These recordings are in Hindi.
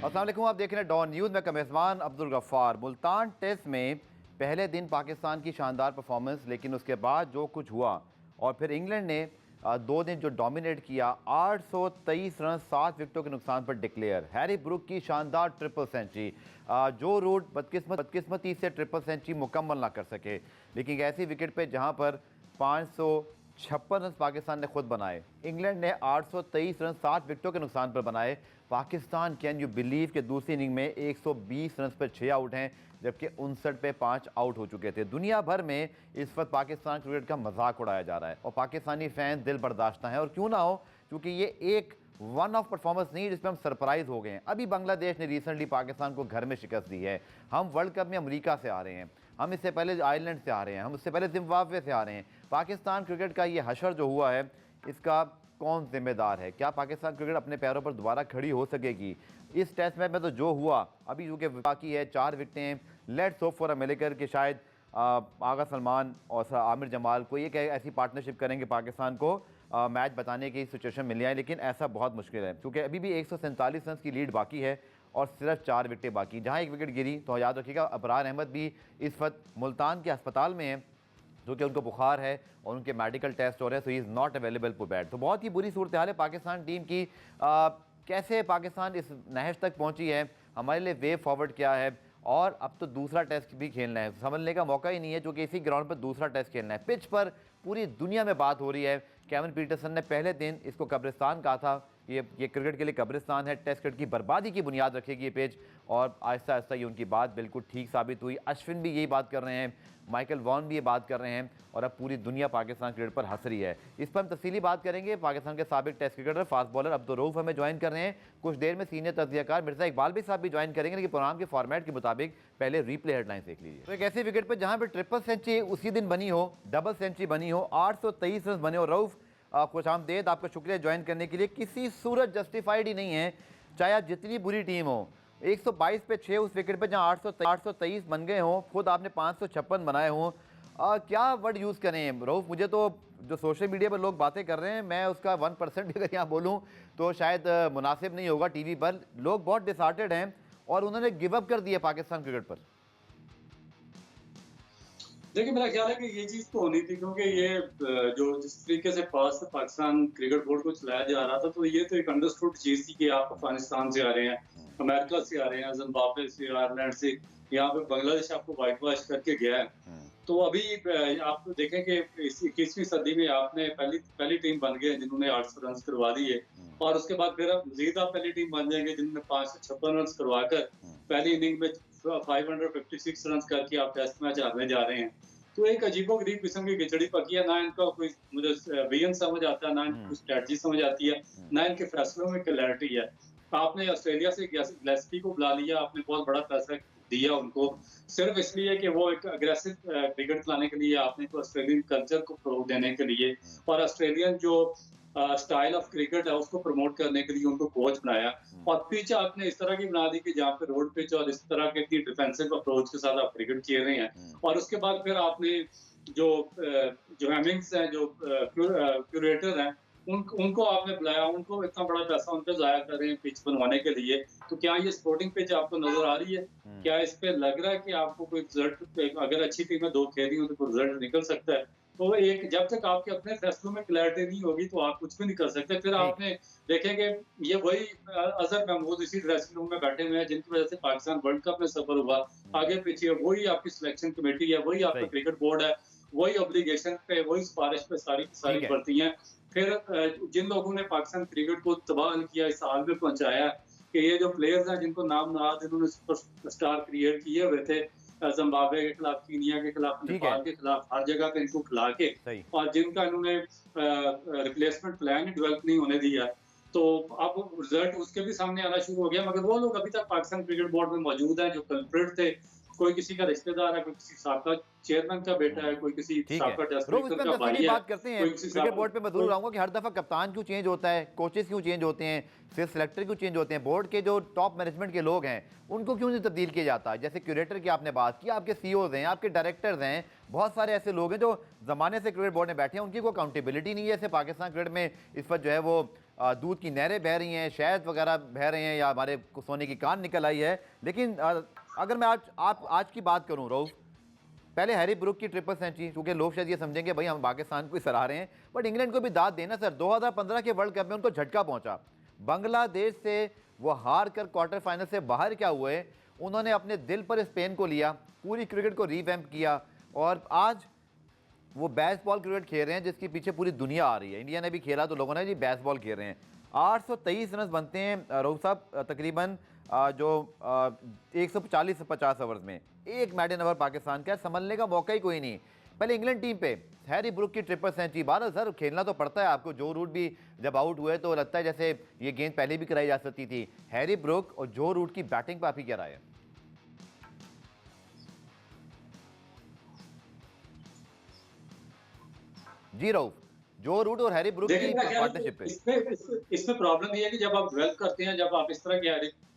अस्सलाम वालेकुम, आप देख रहे हैं डॉन न्यूज़ में कमेज़बान अब्दुल गफ्फार। मुल्तान टेस्ट में पहले दिन पाकिस्तान की शानदार परफॉर्मेंस, लेकिन उसके बाद जो कुछ हुआ और फिर इंग्लैंड ने 2 दिन जो डोमिनेट किया, 823 रन 7 विकेटों के नुकसान पर डिक्लेयर। हैरी ब्रूक की शानदार ट्रिपल सेंचुरी। जो रूट बदकिस्मती से ट्रिपल सेंचुरी मुकम्मल ना कर सके, लेकिन एक ऐसी विकेट पे जहां पर 556 रन पाकिस्तान ने खुद बनाए, इंग्लैंड ने 823 रन 7 विकेटों के नुकसान पर बनाए। पाकिस्तान कैन यू बिलीव के दूसरी इनिंग में 120 रन पर 6 आउट हैं, जबकि 59 पे 5 आउट हो चुके थे। दुनिया भर में इस वक्त पाकिस्तान क्रिकेट का मजाक उड़ाया जा रहा है और पाकिस्तानी फैन दिल बर्दाश्त हैं, और क्यों ना हो, क्योंकि ये एक वन ऑफ परफॉर्मेंस नहीं जिसमें हम सरप्राइज हो गए हैं। अभी बांग्लादेश ने रिसेंटली पाकिस्तान को घर में शिकस्त दी है। हम वर्ल्ड कप में अमेरिका से आ रहे हैं, हम इससे पहले आयरलैंड से आ रहे हैं, हम इससे पहले जिम्बाब्वे से आ रहे हैं। पाकिस्तान क्रिकेट का ये हशर जो हुआ है, इसका कौन जिम्मेदार है? क्या पाकिस्तान क्रिकेट अपने पैरों पर दोबारा खड़ी हो सकेगी? इस टेस्ट मैच में तो जो हुआ, अभी जो कि बाकी है 4 विकेटें, let's hope for a miracle कि शायद आगा सलमान और आमिर जमाल कोई एक ऐसी पार्टनरशिप करेंगे पाकिस्तान को मैच बताने की सिचुएशन मिल जाए, लेकिन ऐसा बहुत मुश्किल है क्योंकि अभी भी 147 रन की लीड बाकी है और सिर्फ 4 विकेटें बाकी। जहां एक विकेट गिरी तो याद रखिएगा अबरार अहमद भी इस वक्त मुल्तान के अस्पताल में है, जो कि उनको बुखार है और उनके मेडिकल टेस्ट हो रहे हैं, so he is not available for bat. तो बहुत ही बुरी सूरत हाल है पाकिस्तान टीम की। कैसे पाकिस्तान इस नहज तक पहुंची है, हमारे लिए वे फॉरवर्ड क्या है, और अब तो दूसरा टेस्ट भी खेलना है, समझने का मौका ही नहीं है, जो कि इसी ग्राउंड पर दूसरा टेस्ट खेलना है। पिच पर पूरी दुनिया में बात हो रही है। केविन पीटरसन ने पहले दिन इसको कब्रिस्तान कहा था, ये क्रिकेट के लिए कब्रिस्तान है, टेस्ट क्रिकेट की बर्बादी की बुनियाद रखेगी ये पिच, और आहिस्ता आहिस्ता ये उनकी बात बिल्कुल ठीक साबित हुई। अश्विन भी यही बात कर रहे हैं, माइकल वॉन भी ये बात कर रहे हैं, और अब पूरी दुनिया पाकिस्तान क्रिकेट पर हंस रही है। इस पर हम तफसीली बात करेंगे। पाकिस्तान के साबिक test cricketer fast bowler Abdul Rauf हमें ज्वाइन कर रहे हैं। कुछ देर में सीनियर तज्जियाकार मिर्जा इकबाल भी साहब भी ज्वाइन करेंगे, लेकिन प्रोग्राम के फॉर्मेट के मुताबिक पहले रीप्ले हेडलाइंस देख लीजिए। तो एक ऐसी विकेट पर जहां पर ट्रिपल सेंचुरी उसी दिन बनी हो, डबल सेंचुरी बनी हो, 823 रन बने हो। रऊफ, खुश आमदेद, आपका शुक्रिया ज्वाइन करने के लिए। किसी सूरत जस्टिफाइड ही नहीं है, चाहे आप जितनी बुरी टीम हो। 122 पे 6 उस विकेट पे जहां 823 बन गए हों, खुद आपने 556 बनाए हों। क्या वर्ड यूज़ करें रऊफ? मुझे तो जो सोशल मीडिया पर लोग बातें कर रहे हैं, मैं उसका 1% भी अगर यहाँ बोलूँ तो शायद मुनासिब नहीं होगा टीवी पर। लोग बहुत डिसहार्टेड हैं और उन्होंने गिव अप कर दिया पाकिस्तान क्रिकेट पर। देखिए, मेरा ख्याल है कि ये चीज़ तो होनी थी, क्योंकि ये जो जिस तरीके से पाकिस्तान क्रिकेट बोर्ड को चलाया जा रहा था, तो ये तो एक अंडरस्टूड चीज़ थी कि आप अफगानिस्तान से आ रहे हैं, अमेरिका से आ रहे हैं, जिम्बाब्वे से, आयरलैंड से, यहाँ पे बांग्लादेश आपको व्हाइट वॉश करके गया है। तो अभी आप देखें कि इस 21वीं सदी में आपने पहली टीम बन गए जिन्होंने 800 रन करवा दिए, और उसके बाद फिर मजीद आप पहली टीम बन जाएंगे जिन्होंने 556 रन करवाकर पहली इनिंग में 556 रन करके आप टेस्ट मैच हारने जा रहे हैं। तो एक अजीबोगरीब किस्म की खिचड़ी पकी है, ना इनका कोई मुझे विजन समझ आता है, ना इनकी स्ट्रेटजी समझ आती है, ना इनके फैसलों में क्लैरिटी है। आपने ऑस्ट्रेलिया से ग्लेस्पी को बुला लिया, आपने बहुत बड़ा पैसा दिया उनको, सिर्फ इसलिए कि वो एक अग्रेसिव क्रिकेट खिलाने के लिए, आपने तो ऑस्ट्रेलियन कल्चर को फरोग देने के लिए और ऑस्ट्रेलियन जो स्टाइल ऑफ क्रिकेट है उसको प्रमोट करने के लिए उनको कोच बनाया, और पिच आपने इस तरह की बना दी कि जहाँ पे रोड पिच और इस तरह के डिफेंसिव अप्रोच के साथ आप क्रिकेट खेल रहे हैं। और उसके बाद फिर आपने जो हेमिंग्स हैं, जो क्यूरेटर हैं, उनको आपने बुलाया, उनको इतना बड़ा पैसा उन पे जाया कर रहे हैं पिच बनवाने के लिए। तो क्या ये स्पोर्टिंग पिच आपको नजर आ रही है? क्या इस पे लग रहा है कि आपको कोई रिजल्ट, अगर अच्छी टीमें 2 खेल रही हो तो कोई रिजल्ट निकल सकता है? तो एक जब तक आपके अपने फैसलों में क्लैरिटी नहीं होगी तो आप कुछ भी नहीं कर सकते। फिर आपने देखेंगे ये वही अजहर महमूद इसी ड्रेसिंग रूम में बैठे हुए हैं जिनकी वजह से पाकिस्तान वर्ल्ड कप में सफर हुआ। आगे पीछे वही आपकी सिलेक्शन कमेटी है, वही आपका क्रिकेट बोर्ड है, वही ऑब्लिगेशन पे, वही सिफारिश पे सारी बढ़ती हैं। फिर जिन लोगों ने पाकिस्तान क्रिकेट को तबाह किया, इस हाल में पहुंचाया कि ये जो प्लेयर्स हैं जिनको नाम नहाद इन्होंने सुपरस्टार क्रिएट किए हुए थे, जिम्बाब्वे के खिलाफ, कीनिया के खिलाफ, नेपाल के खिलाफ, हर जगह पे इनको खिला के, और जिनका इन्होंने रिप्लेसमेंट प्लान डेवलप नहीं होने दिया, तो अब रिजल्ट उसके भी सामने आना शुरू हो गया। मगर वो लोग अभी तक पाकिस्तान क्रिकेट बोर्ड में मौजूद हैं जो कल्प्रिट थे। कोई किसी का रिश्तेदार है, कोई किसी साबका चेयरमैन का बेटा है, कोई किसी साबका टेस्ट क्रिकेटर का भाई है। बात करते हैं क्रिकेट बोर्ड पे, मैं जरूर आऊंगा कि हर दफा कप्तान क्यों चेंज होता है, कोचेस क्यों चेंज होते हैं, सिर्फ सिलेक्टर क्यों चेंज होते हैं, बोर्ड के जो टॉप मैनेजमेंट के लोग हैं उनको क्यों नहीं तब्दील किया जाता है? जैसे क्यूरेटर की आपने बात की, आपके सीईओज हैं, आपके डायरेक्टर्स हैं, बहुत सारे ऐसे लोग हैं जो जमाने से क्रिकेट बोर्ड में बैठे हैं, उनकी कोई अकाउंटेबिलिटी नहीं है। ऐसे पाकिस्तान क्रिकेट में इस वक्त जो है वो दूध की नहरें बह रही हैं, शहद वगैरह बह रहे हैं, या हमारे सोने की कान निकल आई है। लेकिन अगर मैं आज की बात करूं रऊफ, पहले हैरी ब्रुक की ट्रिपल सेंचुरी, क्योंकि लोग शायद ये समझेंगे भाई हम पाकिस्तान को ही सराह रहे हैं, बट इंग्लैंड को भी दाद देना सर। 2015 के वर्ल्ड कप में उनको झटका पहुंचा, बांग्लादेश से वो हार कर क्वार्टर फाइनल से बाहर क्या हुए, उन्होंने अपने दिल पर स्पेन को लिया, पूरी क्रिकेट को रीवैम्प किया, और आज वो बेसबॉल क्रिकेट खेल रहे हैं जिसके पीछे पूरी दुनिया आ रही है। इंडिया ने भी खेला तो लोगों ने जी बेसबॉल खेल रहे हैं। 823 रन बनते हैं रऊफ साहब, तकरीबन जो 140 से 50 ओवर्स में। एक मेडन ओवर पाकिस्तान का, संभलने का मौका ही कोई नहीं। पहले इंग्लैंड टीम पे हैरी ब्रुक की ट्रिपल सेंचुरी, 12 सर खेलना तो पड़ता है आपको। जो रूट भी जब आउट हुए तो लगता है जैसे ये गेंद पहले भी कराई जा सकती थी। हैरी ब्रुक और जो रूट की बैटिंग पर आपकी क्या राय है? जी रऊफ, जो रूट और हैरी ब्रुक की पार्टनरशिप पे इसमें प्रॉब्लम ये है कि जब आप डेवलप करते हैं, जब आप इस तरह के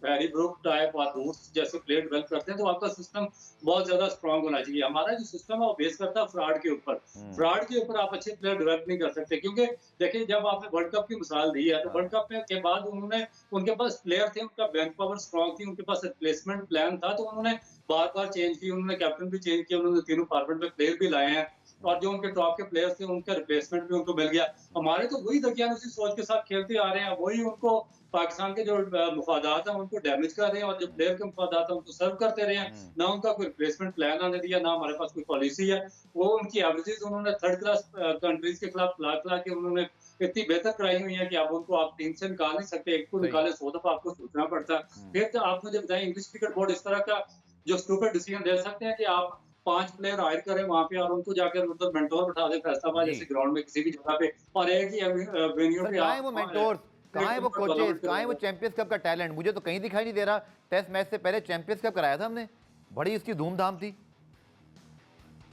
हैरी ब्रुक टाइप और रूट्स जैसे प्लेयर डेवलप करते हैं, तो आपका सिस्टम बहुत ज्यादा स्ट्रांग होना चाहिए। हमारा जो सिस्टम है वो बेस करता है फ्रॉड के ऊपर। फ्रॉड के ऊपर आप अच्छे प्लेयर डेवलप नहीं कर सकते, क्योंकि देखिए जब आपने वर्ल्ड कप की मिसाल दी है, तो वर्ल्ड कप के बाद उन्होंने, उनके पास प्लेयर थे, उनका बैंक पावर स्ट्रांग थी, उनके पास रिप्लेसमेंट प्लान था, तो उन्होंने बार बार चेंज की, उन्होंने कैप्टन भी चेंज किया, उन्होंने तीनों फॉर्मेट में प्लेयर भी लाए हैं, और जो उनके टॉप के प्लेयर्स थे उनका रिप्लेसमेंट भी उनको मिल गया। हमारे तो वही दकियान उसी सोच के साथ खेलते आ रहे हैं, वही उनको पाकिस्तान के जो मुफादात हैं उनको डैमेज कर रहे हैं, और जो प्लेयर के मुफादात हैं उनको सर्व करते रहे हैं। ना उनका कोई रिप्लेसमेंट प्लान आने दिया, ना हमारे पास कोई पॉलिसी है। वो उनकी एवरेजेस उन्होंने थर्ड क्लास कंट्रीज के खिलाफ खिला के उन्होंने इतनी बेहतर कराई हुई है कि आप उनको आप टीम से निकाल नहीं सकते। एक को निकाले 100 दफा आपको सोचना पड़ता है। फिर तो आप मुझे बताएं, इंग्लिश क्रिकेट बोर्ड इस तरह का जो स्टूपिड डिसीजन दे सकते हैं कि आप 5 प्लेयर हायर करें वहां पे, और उनको जाकर मतलब मेंटोर बैठा दे फैसलाबाद जैसे ग्राउंड में किसी भी जगह पे, और एक ही वेन्यू पे कहाँ है वो मेंटोर्स, कहाँ है वो कोचेस, कहाँ है वो चैंपियंस कप का टैलेंट? मुझे तो कहीं दिखाई नहीं दे रहा। टेस्ट मैच से पहले चैंपियंस कप कराया था हमने, बड़ी उसकी धूमधाम थी।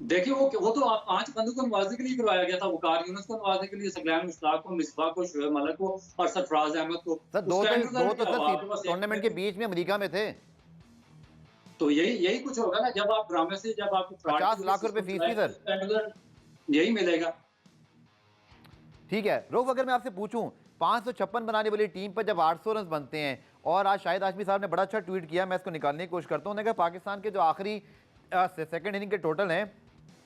देखिए वो तो आप 5 बंदों को नवाजने के लिए करवाया गया था। वकार यूनुस को नवाजने के लिए, सकलैन मुश्ताक को, मिसबाह को, शुएब मलिक को और सरफराज अहमद को। सर दो तो टूर्नामेंट के बीच में अमेरिका में थे। तो यही कुछ होगा ना, जब आप ड्रामे से, जब आप 50 लाख रुपए फीस थी सर, यही मिलेगा। ठीक है रोफ, अगर मैं आपसे पूछूं 556 बनाने वाली टीम पर जब 800 रन बनते हैं, और आज शाहिद हाशमी साहब ने बड़ा अच्छा ट्वीट किया, मैं इसको निकालने की कोशिश करता हूं। उन्होंने कहा पाकिस्तान के जो आखिरी सेकंड इनिंग के टोटल हैं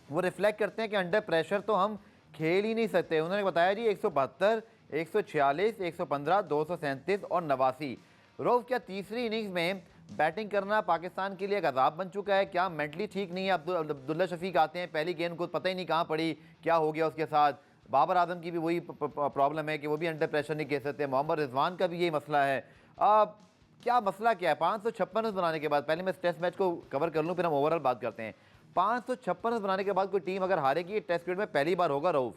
वो रिफ्लेक्ट करते हैं कि अंडर प्रेशर तो हम खेल ही नहीं सकते। उन्होंने बताया जी 172, 146, 115, 237 और 89। रोफ, क्या तीसरी इनिंग्स में बैटिंग करना पाकिस्तान के लिए एक अजाब बन चुका है? क्या मेंटली ठीक नहीं है? अब्दुल्ला शफीक आते हैं, पहली गेंद को पता ही नहीं कहाँ पड़ी, क्या हो गया उसके साथ। बाबर आजम की भी वही प्रॉब्लम है कि वो भी अंडर प्रेशर नहीं खेल सकते। मोहम्मद रिजवान का भी यही मसला है। क्या मसला क्या है 556 रन बनाने के बाद? पहले मैं टेस्ट मैच को कवर कर लूँ, फिर हम ओवरऑल बात करते हैं। 556 रन बनाने के बाद कोई टीम अगर हारेगी, टेस्ट क्रिकेट में पहली बार होगा रऊफ,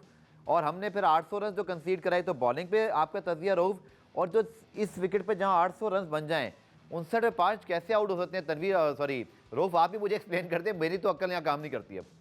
और हमने फिर 800 रन जो कंसीड कराई, तो बॉलिंग पे आपका तजिया रऊफ, और जो इस विकेट पे जहां 800 रन बन जाएं, 59 पे 5 कैसे आउट हो सकते हैं? तनवीर, सॉरी रऊफ, आप भी मुझे एक्सप्लेन कर दें, मेरी तो अक्ल यहाँ काम नहीं करती अब।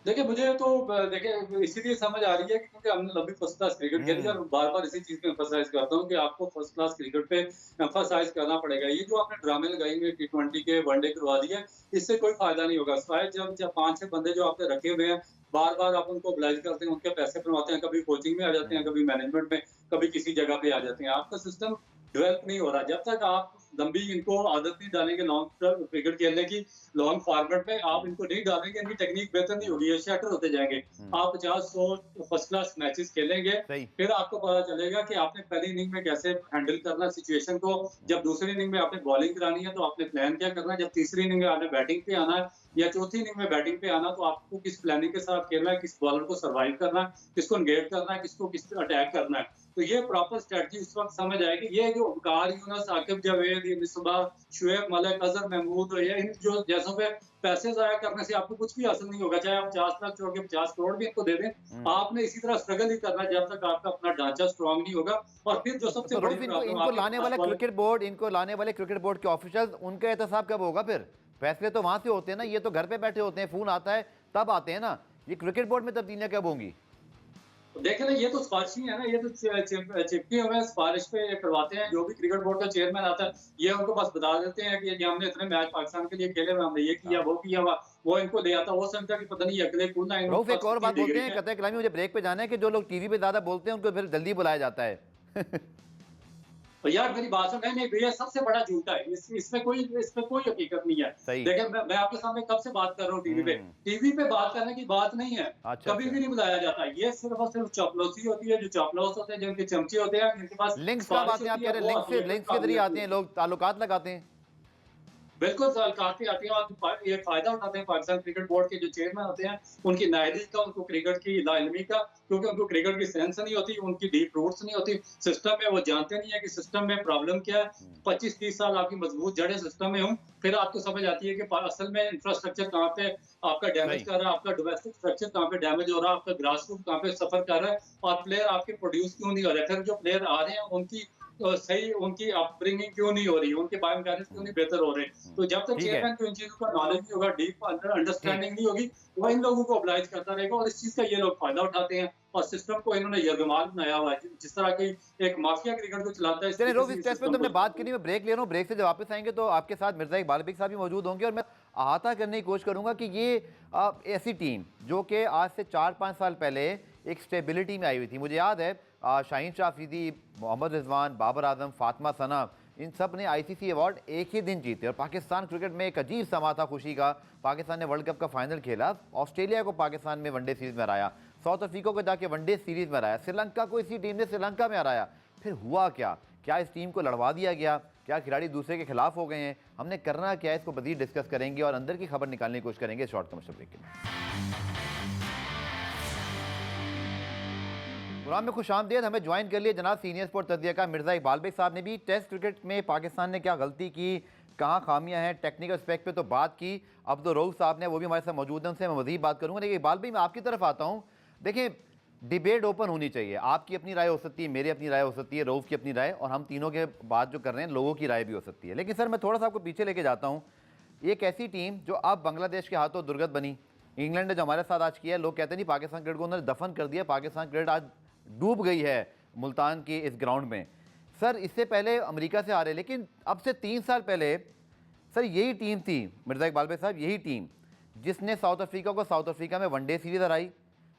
देखिए मुझे तो देखिए इसीलिए समझ आ रही है क्योंकि हमने लंबी फर्स्ट क्लास क्रिकेट खेली, और बार बार इसी चीज पे एम्फसाइज करता हूँ कि आपको फर्स्ट क्लास क्रिकेट पे एम्फसाइज करना पड़ेगा। ये जो आपने ड्रामे लगाई हुए T20 के वनडे करवा दिए, इससे कोई फायदा नहीं होगा। शायद जब 5-6 बंदे जो आपने रखे हुए हैं, बार बार आप उनको ऑब्लाइज करते हैं, उनके पैसे बनवाते हैं, कभी कोचिंग में आ जाते हैं, कभी मैनेजमेंट में, कभी किसी जगह पे आ जाते हैं, आपका सिस्टम डेवलप नहीं हो रहा। जब तक आप लंबी इनको आदत नहीं डालेंगे लॉन्ग टर्म क्रिकेट खेलने की, लॉन्ग फॉर्मेट में आप इनको नहीं डालेंगे, इनकी टेक्निक बेहतर नहीं होगी, ये शैटर होते जाएंगे। आप 50-100 फर्स्ट क्लास मैचेस खेलेंगे, फिर आपको पता चलेगा कि आपने पहली इनिंग में कैसे हैंडल करना सिचुएशन को। जब दूसरी इनिंग में आपने बॉलिंग करानी है तो आपने प्लान क्या करना है। जब तीसरी इनिंग में आपने बैटिंग पे आना है, या चौथी इनिंग में बैटिंग पे आना, तो आपको किस प्लानिंग के साथ खेलना है, किस बॉलर को सर्वाइव करना है, किसको एंगेज करना है, किसको किस अटैक करना है। तो ये प्रॉपर स्ट्रेटजी उस वक्त समझ आएगी। ये जो वकार यूनुस, आकिब जावेद, ये मिसबाह, शुएब मलिक, अजहर महमूद, ये इन जो जैसों पे पैसे जाया करने से आपको कुछ भी हासिल नहीं होगा। चाहे आप 50 लाख छोड़ के 50 करोड़ भी इनको दे दें, आपने इसी तरह स्ट्रगल ही करना जब तक आपका अपना ढांचा स्ट्रांग नहीं होगा। और फिर जो सबसे बड़ी इनको लाने वाला क्रिकेट बोर्ड, इनको लाने वाले क्रिकेट बोर्ड के ऑफिशियल्स, उनका एहतसाब कब होगा? फिर फैसले तो वहां से होते हैं ना, ये तो घर पे बैठे होते हैं, फोन आता है तब आते हैं ना। ये क्रिकेट बोर्ड में तब्दीलियां कब होंगी? देखें ना, ये तो सिफारिशी है ना, ये तो चिपके हुए हैं, सिफारिश पे ये करवाते हैं। जो भी क्रिकेट बोर्ड का चेयरमैन आता है, ये उनको बस बता देते हैं कि ये हमने इतने मैच पाकिस्तान के लिए खेले हुए, हमने ये किया, हाँ। वो किया हुआ। वो इनको ले आता है, वो समझता है कि पता नहीं ये अगले कौन है, रऊफ इनके एक पास और कितनी बात बोलते डिग्री हैं, है। कहते हैं कलामी मुझे ब्रेक पे जाना है कि जो लोग टीवी पे ज्यादा बोलते हैं उनको फिर जल्दी बुलाया जाता है। तो यार मेरी बात सुन, नहीं भैया, सबसे बड़ा झूठा है इसमें कोई हकीकत नहीं है। सही। देखें, मैं आपके सामने कब से बात कर रहा हूँ टीवी पे बात करने की बात नहीं है। अच्छा कभी अच्छा। भी नहीं बुलाया जाता। ये सिर्फ और सिर्फ चापलूसी होती है। जो चापलूस होते हैं, जिनके चमचे होते हैं, जिनके पास लिंक्स का सिफारिश बात है, आप होती कह है, रहे वो हैं आती है, फिर लिंक्स के जरिए काबिलियत आते हैं नहीं। लोग, ताल्लुकात लगाते हैं। बिल्कुल सर, काफी आती है और ये फायदा उठाते हैं पाकिस्तान क्रिकेट बोर्ड के जो चेयरमैन होते हैं, उनकी नाइलिज का, उनको क्रिकेट की लाइलमी का, क्योंकि उनको क्रिकेट की सेंस नहीं होती, उनकी डीप रूट्स नहीं होती सिस्टम में। वो जानते नहीं है कि सिस्टम में प्रॉब्लम क्या है। 25-30 साल आपकी मजबूत जड़ें सिस्टम में हों, फिर आपको समझ आती है कि असल में इंफ्रास्ट्रक्चर कहाँ पे आपका डैमेज सही। कर रहा है, आपका डोमेस्टिक स्ट्रक्चर कहाँ पे डैमेज हो रहा है, आपका ग्रास रूट कहाँ पे सफर कर रहा है, और प्लेयर आपके प्रोड्यूस क्यों नहीं हो रहे। फिर जो प्लेयर आ रहे हैं, उनकी सही उनकी अपब्रिंगिंग क्यों नहीं हो रही, उनके बायोमैकेनिक्स क्यों नहीं बेहतर हो रहे। तो जब तक ठीक है। चेयरमैन को इन चीजों का नॉलेज नहीं होगा, डीप ठीक। अंडरस्टैंडिंग नहीं होगी, वो इन लोगों को ऑब्लाइज करता रहेगा, और इस चीज का ये लोग फायदा उठाते हैं। और सिस्टम को इन्होंने यरगमाल बनाया हुआ है, जिस तरह की एक माफिया क्रिकेट को चलाता है, इस चलिए तरीके रोफ, से इस इस टेस्ट पे सिस्टम तो को हमने बात की चलाते नहीं, हैं। मैं ब्रेक ले रहा हूँ। ब्रेक से जब वापस आएंगे तो आपके साथ मिर्जा इकबाल बेग साहब भी मौजूद होंगे, और मैं अहाता करने की कोशिश करूंगा कि ये ऐसी टीम जो कि आज से 4-5 साल पहले एक स्टेबिलिटी में आई हुई थी। मुझे याद है शाहीन शाह अफरीदी, मोहम्मद रिजवान, बाबर आजम, फातिमा सना, इन सब ने आईसीसी अवार्ड एक ही दिन जीते, और पाकिस्तान क्रिकेट में एक अजीब समा था खुशी का। पाकिस्तान ने वर्ल्ड कप का फाइनल खेला, ऑस्ट्रेलिया को पाकिस्तान में वनडे सीरीज में हराया, साउथ अफ्रीका को जाके वनडे सीरीज में हराया, श्रीलंका को इसी टीम ने श्रीलंका में हराया। फिर हुआ क्या? क्या इस टीम को लड़वा दिया गया? क्या खिलाड़ी दूसरे के खिलाफ हो गए हैं? हमने करना क्या है, इसको मज़ीद डिस्कस करेंगे और अंदर की खबर निकालने की कोशिश करेंगे शॉर्ट कमर्शियल ब्रेक के लिए। प्रोग्राम में खुशामदीद। हमें ज्वाइन कर लिए जनाब सीनियर स्पोर्ट तज्जिया मिर्जा इकबाल बेग साहब ने भी। टेस्ट क्रिकेट में पाकिस्तान ने क्या गलती की, कहाँ खामियां हैं, टेक्निकल एस्पेक्ट पे तो बात की। अब्दुल रऊफ साहब ने, वो भी हमारे साथ मौजूद हैं, उनसे मैं मज़ीद बात करूँगा। लेकिन इकबाल भाई, मैं आपकी तरफ आता हूँ। देखिए, डिबेट ओपन होनी चाहिए। आपकी अपनी राय हो सकती है, मेरी अपनी राय हो सकती है, रऊफ की अपनी राय, और हम तीनों के बात जो कर रहे हैं लोगों की राय भी हो सकती है। लेकिन सर, मैं थोड़ा सा आपको पीछे लेके जाता हूँ। एक ऐसी टीम जो अब बांग्लादेश के हाथों दुर्गत बनी, इंग्लैंड ने जो हमारे साथ आज किया है, लोग कहते नहीं पाकिस्तान क्रिकेट को उन्होंने दफन कर दिया, पाकिस्तान क्रिकेट आज डूब गई है मुल्तान की इस ग्राउंड में। सर, इससे पहले अमेरिका से हारे, लेकिन अब से 3 साल पहले सर यही टीम थी मिर्जा इकबाल भाई साहब, यही टीम जिसने साउथ अफ्रीका को साउथ अफ्रीका में वनडे सीरीज हराई,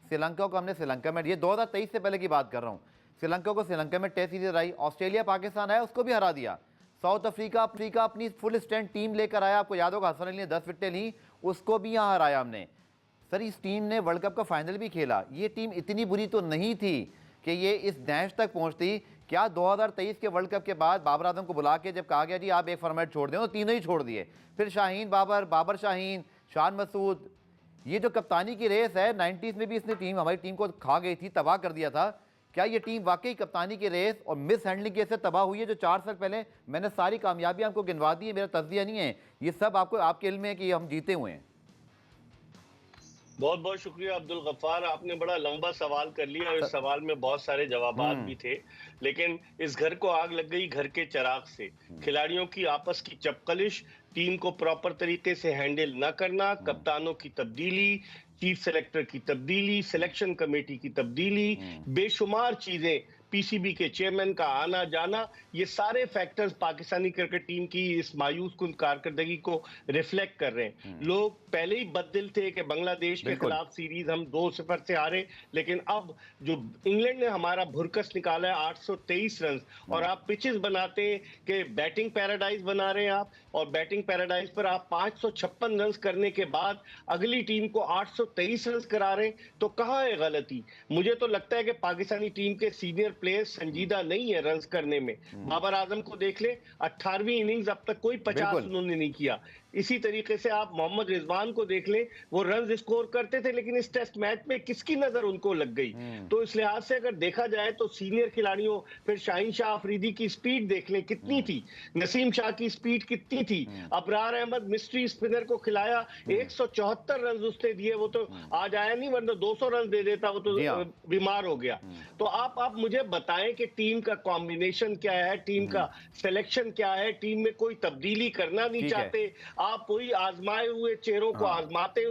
श्रीलंका को हमने श्रीलंका में, ये 2023 से पहले की बात कर रहा हूँ, श्रीलंका को श्रीलंका में टेस्ट सीरीज हराई, ऑस्ट्रेलिया पाकिस्तान आया उसको भी हरा दिया, साउथ अफ्रीका अपनी फुल स्ट्रेंथ टीम लेकर आया, आपको याद होगा हसन अली ने 10 विकेटें ली, उसको भी यहाँ हराया हमने। सर, इस टीम ने वर्ल्ड कप का फाइनल भी खेला। ये टीम इतनी बुरी तो नहीं थी कि ये इस डैश तक पहुंचती। क्या 2023 के वर्ल्ड कप के बाद बाबर आजम को बुला के जब कहा गया जी आप एक फॉर्मेट छोड़ दें, तो तीनों ही छोड़ दिए। फिर शाहीन बाबर, बाबर शाहीन, शान मसूद, ये जो कप्तानी की रेस है, 90s में भी इसने टीम, हमारी टीम को खा गई थी, तबाह कर दिया था। क्या ये टीम वाकई कप्तानी की रेस और मिस हैंडलिंग की से तबाह हुई है? जो 4 साल पहले मैंने सारी कामयाबियां आपको गिनवा दी है, मेरा तज्जिया नहीं है, ये सब आपको आपके इल्म है कि हम जीते हुए हैं। बहुत बहुत शुक्रिया अब्दुल गफ्फार, आपने बड़ा लंबा सवाल कर लिया और इस सवाल में बहुत सारे जवाबात भी थे। लेकिन इस घर को आग लग गई घर के चिराग से। खिलाड़ियों की आपस की चपकलिश, टीम को प्रॉपर तरीके से हैंडल न करना, कप्तानों की तब्दीली, चीफ सेलेक्टर की तब्दीली, सिलेक्शन कमेटी की तब्दीली, बेशुमार चीजें, पीसीबी के चेयरमैन का आना जाना, ये सारे फैक्टर्स पाकिस्तानी क्रिकेट टीम की इस मायूस कुन कारकर्दगी को रिफ्लेक्ट कर रहे हैं। लोग पहले ही बददिल थे कि बांग्लादेश के खिलाफ सीरीज हम 2-0 से हारे, लेकिन अब जो इंग्लैंड ने हमारा भुरकस निकाला है 823 रन, और आप पिचेस बनाते हैं कि बैटिंग पैराडाइज बना रहे हैं आप, और बैटिंग पैराडाइज पर आप 556 रन करने के बाद अगली टीम को 823 रन करा रहे हैं, तो कहाँ है गलती? मुझे तो लगता है कि पाकिस्तानी टीम के सीनियर प्लेयर्स संजीदा नहीं है रन करने में। बाबर आजम को देख ले, 18वीं इनिंग्स अब तक कोई 50 उन्होंने नहीं किया। इसी तरीके से आप मोहम्मद रिजवान को देख लें, वो रन स्कोर करते थे, लेकिन इस टेस्ट मैच में किसकी नजर उनको लग गई? तो इस लिहाज से अगर देखा जाए तो सीनियर खिलाड़ियों, फिर शाहीन शाह अफरीदी की स्पीड देख लें कितनी थी, नसीम शाह की स्पीड कितनी थी, अबरार अहमद मिस्ट्री स्पिनर को खिलाया, 174 रन उसने दिए, वो तो आज आया नहीं, वरना 200 रन दे देता, वो तो बीमार हो गया। तो आप मुझे बताएं कि टीम का कॉम्बिनेशन क्या है, टीम का सिलेक्शन क्या है, टीम में कोई तब्दीली करना नहीं चाहते, आप वही आजमाए हुए चेहरों को आजमाते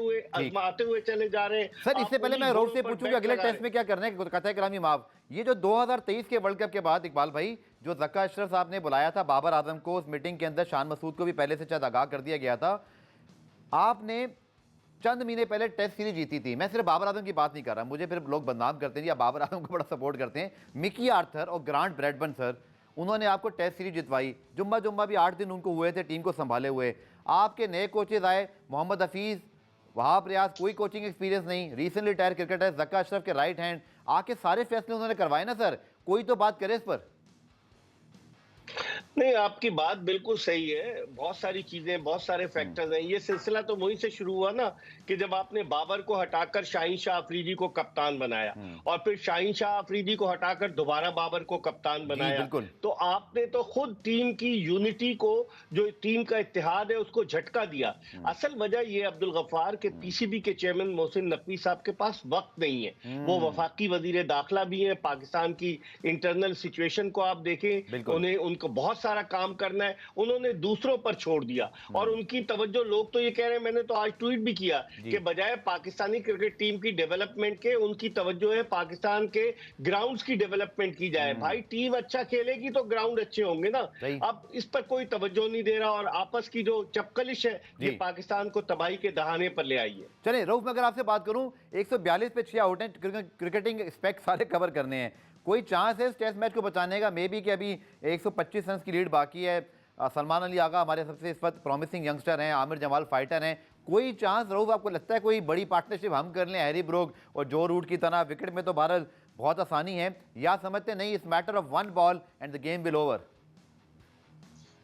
हुए चले जा रहे हैं। सर, इससे आप पहले उन्हीं मैं रोड घोड़ों से पर पूछूं कि बैठ अगले लगा टेस्ट रहे में क्या करना है, कतई कलामी माफ, ये जो 2023 के वर्ल्ड कप के बाद इकबाल भाई जो जक्का अशरफ साहब ने बुलाया था बाबर आजम को, उस मीटिंग के अंदर शान मसूद को भी पहले से शायद आगाह कर दिया गया था। आपने चंद महीने पहले टेस्ट सीरीज जीती थी। मैं सिर्फ बाबर आजम की बात नहीं कर रहा, मुझे फिर लोग बदनाम करते हैं या बाबर आजम को बड़ा सपोर्ट करते हैं। मिकी आर्थर और ग्रांट ब्रैडबर्न सर, उन्होंने आपको टेस्ट सीरीज जितवाई। जुम्मा जुम्मा भी 8 दिन उनको हुए थे टीम को संभाले हुए। आपके नए कोचेज आए, मोहम्मद हफीज़, वहाब रियाज, कोई कोचिंग एक्सपीरियंस नहीं, रिसेंटली रिटायर क्रिकेटर जक्का अशरफ के राइट हैंड, आके सारे फैसले उन्होंने करवाए ना सर, कोई तो बात करे इस पर। नहीं, आपकी बात बिल्कुल सही है। बहुत सारी चीजें, बहुत सारे फैक्टर्स हैं। ये सिलसिला तो वहीं से शुरू हुआ ना कि जब आपने बाबर को हटाकर शाहीन शाह अफरीदी को कप्तान बनाया और फिर शाहीन शाह अफरीदी को हटाकर दोबारा बाबर को कप्तान बनाया, तो आपने तो खुद टीम की यूनिटी को, जो टीम का इत्तेहाद है, उसको झटका दिया। असल वजह ये अब्दुल गफ्फार के पीसीबी के चेयरमैन मोहसिन नकवी साहब के पास वक्त नहीं है। वो वफाकी वजीर दाखिला भी है। पाकिस्तान की इंटरनल सिचुएशन को आप देखें, उन्हें उनको बहुत सारा काम करना है, उन्होंने दूसरों पर छोड़ दिया। और उनकी तवज्जो, लोग तो ये कह रहे हैं, मैंने तो आज ट्वीट भी किया कि बजाय पाकिस्तानी क्रिकेट टीम की डेवलपमेंट के, उनकी तवज्जो है पाकिस्तान के ग्राउंड्स की डेवलपमेंट की जाए। भाई, टीम अच्छा खेलेगी तो ग्राउंड अच्छे होंगे ना। अब इस पर कोई तवज्जो नहीं दे रहा और आपस की जो चपकलिश है ये पाकिस्तान को तबाही के दहाने पर ले आई है। चलिए रऊफ, मैं अगर आपसे बात करूं, 142 पे 6 आउट हैं, क्रिकेटिंग स्पेक्ट सारे कवर करने हैं, कोई चांस है इस टेस्ट मैच को बचाने का? मे बी कि अभी 125 रन की लीड बाकी है। सलमान अली आगा हमारे सबसे इस वक्त प्रॉमिसिंग यंगस्टर हैं, आमिर जमाल फाइटर हैं, कोई चांस रऊफ आपको लगता है कोई बड़ी पार्टनरशिप हम कर लें हैरी ब्रोक और जो रूट की तरह? विकेट में तो भारत बहुत आसानी है, या समझते नहीं इस matter of 1 ball and the game will over?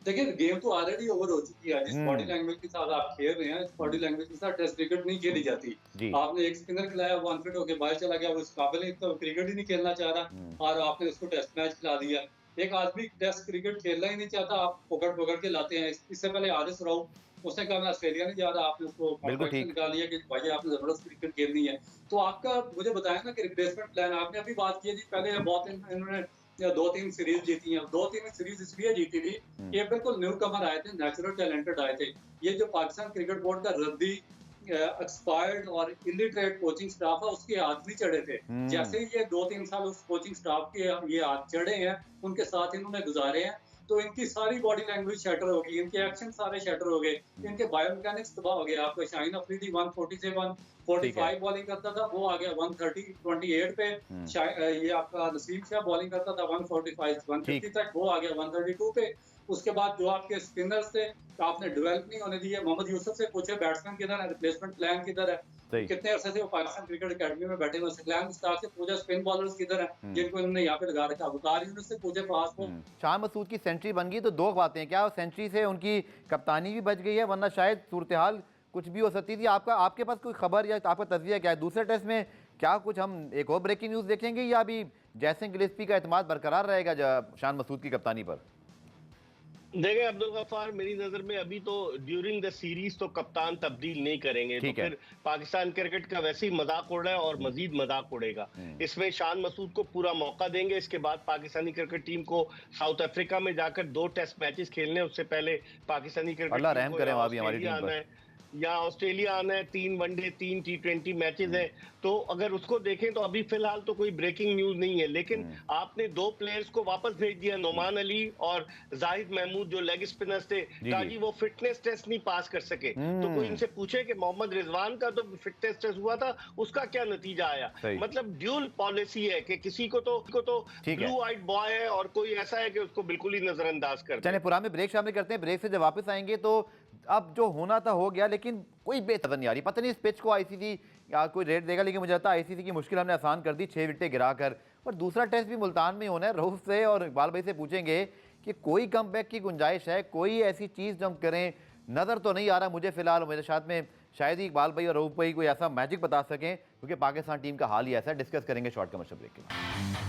देखिए, गेम तो ऑलरेडी ओवर हो चुकी है। जिस बॉडी लैंग्वेज के साथ आप खेल रहे हैं, इस बॉडी लैंग्वेज के साथ टेस्ट क्रिकेट नहीं खेली जाती। आपने एक स्पिनर खिलाया, वो अनफिट होकर बाहर चला गया, वो इस काबिल ही तो क्रिकेट ही नहीं खेलना चाह रहा और आपने उसको टेस्ट मैच खिला दिया। एक आदमी टेस्ट क्रिकेट खेलना ही नहीं चाहता, आप पकड़ के लाते हैं। इससे पहले हारिस राउफ, उसने कहा मैं ऑस्ट्रेलिया नहीं जा रहा, आपने उसको कॉन्ट्रैक्ट निकाल लिया कि भाई आपने जबरदस्त क्रिकेट खेलनी है। तो आपका मुझे बताया ना कि रिप्लेसमेंट प्लान, आपने अभी बात की थी पहले, बहुत इन्होंने 2-3 सीरीज जीती हैं। 2-3 सीरीज इसलिए जीती थी, ये बिल्कुल न्यू कमर आए थे, नेचुरल टैलेंटेड आए थे। ये जो पाकिस्तान क्रिकेट बोर्ड का रद्दी, एक्सपायर्ड और इलिटरेट कोचिंग स्टाफ है, उसके हाथ नहीं चढ़े थे। जैसे ही ये 2-3 साल उस कोचिंग स्टाफ के ये हाथ चढ़े हैं, उनके साथ इन्होंने गुजारे हैं, तो इनकी सारी बॉडी लैंग्वेज शटर हो गई, इनके एक्शन सारे शटर हो गए, इनके बायोमैकेनिक्स तबाह हो गया। आपका शाहीन अफरीदी 140 से 145 बॉलिंग करता था, वो आ गया 128 पे। ये आपका नसीम शाह बॉलिंग करता था 145 150 तक, वो आ गया 132 पे। उसके बाद जो आपके स्पिनर्स थे आपने डेवलप नहीं होने दिए। मोहम्मद यूसुफ से पूछे बैट्समैन किधर है, रिप्लेसमेंट प्लान किधर है, कितने अरसे से वो पाकिस्तान क्रिकेट अकेडमी में बैठे हुए। सकलैन स्टार से पूछा स्पिन बॉलर्स किधर हैं, जिनको इन्होंने यहाँ पे लगा रखा। वकार यूनुस से पूछे पास को। शान मसूद की सेंचुरी बन गई तो दो बातें हैं, क्या सेंचुरी से उनकी कप्तानी भी बच गई है, वरना शायद सूरत हाल कुछ भी हो सकती थी? आपके पास कोई खबर या आपका तजज़िया क्या है? दूसरे टेस्ट में क्या कुछ हम एक और ब्रेकिंग न्यूज़ देखेंगे या अभी जैसे गिलेस्पी का एतमाद बरकरार रहेगा शान मसूद की कप्तानी पर? देखिए अब्दुल गफ्फार, मेरी नजर में अभी तो ड्यूरिंग द सीरीज तो कप्तान तब्दील नहीं करेंगे, तो फिर पाकिस्तान क्रिकेट का वैसे ही मजाक उड़ रहा है और मजीद मजाक उड़ेगा। इसमें शान मसूद को पूरा मौका देंगे। इसके बाद पाकिस्तानी क्रिकेट टीम को साउथ अफ्रीका में जाकर 2 टेस्ट मैचेस खेलने, उससे पहले पाकिस्तानी क्रिकेट अल्लाह रहम करे वहां भी हमारी टीम पर, यहाँ ऑस्ट्रेलिया आना है, 3 वनडे 3 T20 मैचेस हैं। तो अगर उसको देखें तो अभी फिलहाल तो कोई ब्रेकिंग न्यूज नहीं है, लेकिन आपने 2 प्लेयर्स को वापस भेज दिया, नोमान अली और जाहिद महमूद, जो लेग स्पिनर्स थे, ताकि वो फिटनेस टेस्ट नहीं पास कर सके। तो कोई इनसे पूछे कि मोहम्मद रिजवान का तो फिटनेस टेस्ट हुआ था, उसका क्या नतीजा आया? मतलब ड्यूल पॉलिसी है कि किसी को तो ब्लू आइड बॉय है और कोई ऐसा है कि उसको बिल्कुल ही नजरअंदाज करते हैं। चलिए पुराने ब्रेक शामिल करते हैं। ब्रेक से जब वापस आएंगे तो अब जो होना था हो गया, लेकिन कोई बेहतर नहीं आ रही। पता नहीं इस पिच को आईसीसी कोई रेट देगा, लेकिन मुझे लगता है आईसीसी की मुश्किल हमने आसान कर दी 6 विकेटें गिराकर। और दूसरा टेस्ट भी मुल्तान में होना है। रऊफ से और इकबाल भाई से पूछेंगे कि कोई कमबैक की गुंजाइश है, कोई ऐसी चीज़ जो हम करें? नज़र तो नहीं आ रहा मुझे फिलहाल। मेरे साथ में शायद ही इकबाल भाई और रऊफ भाई कोई ऐसा मैजिक बता सकें, क्योंकि पाकिस्तान टीम का हाल ही ऐसा है। डिस्कस करेंगे शॉर्ट कमर्शियल ब्रेक के।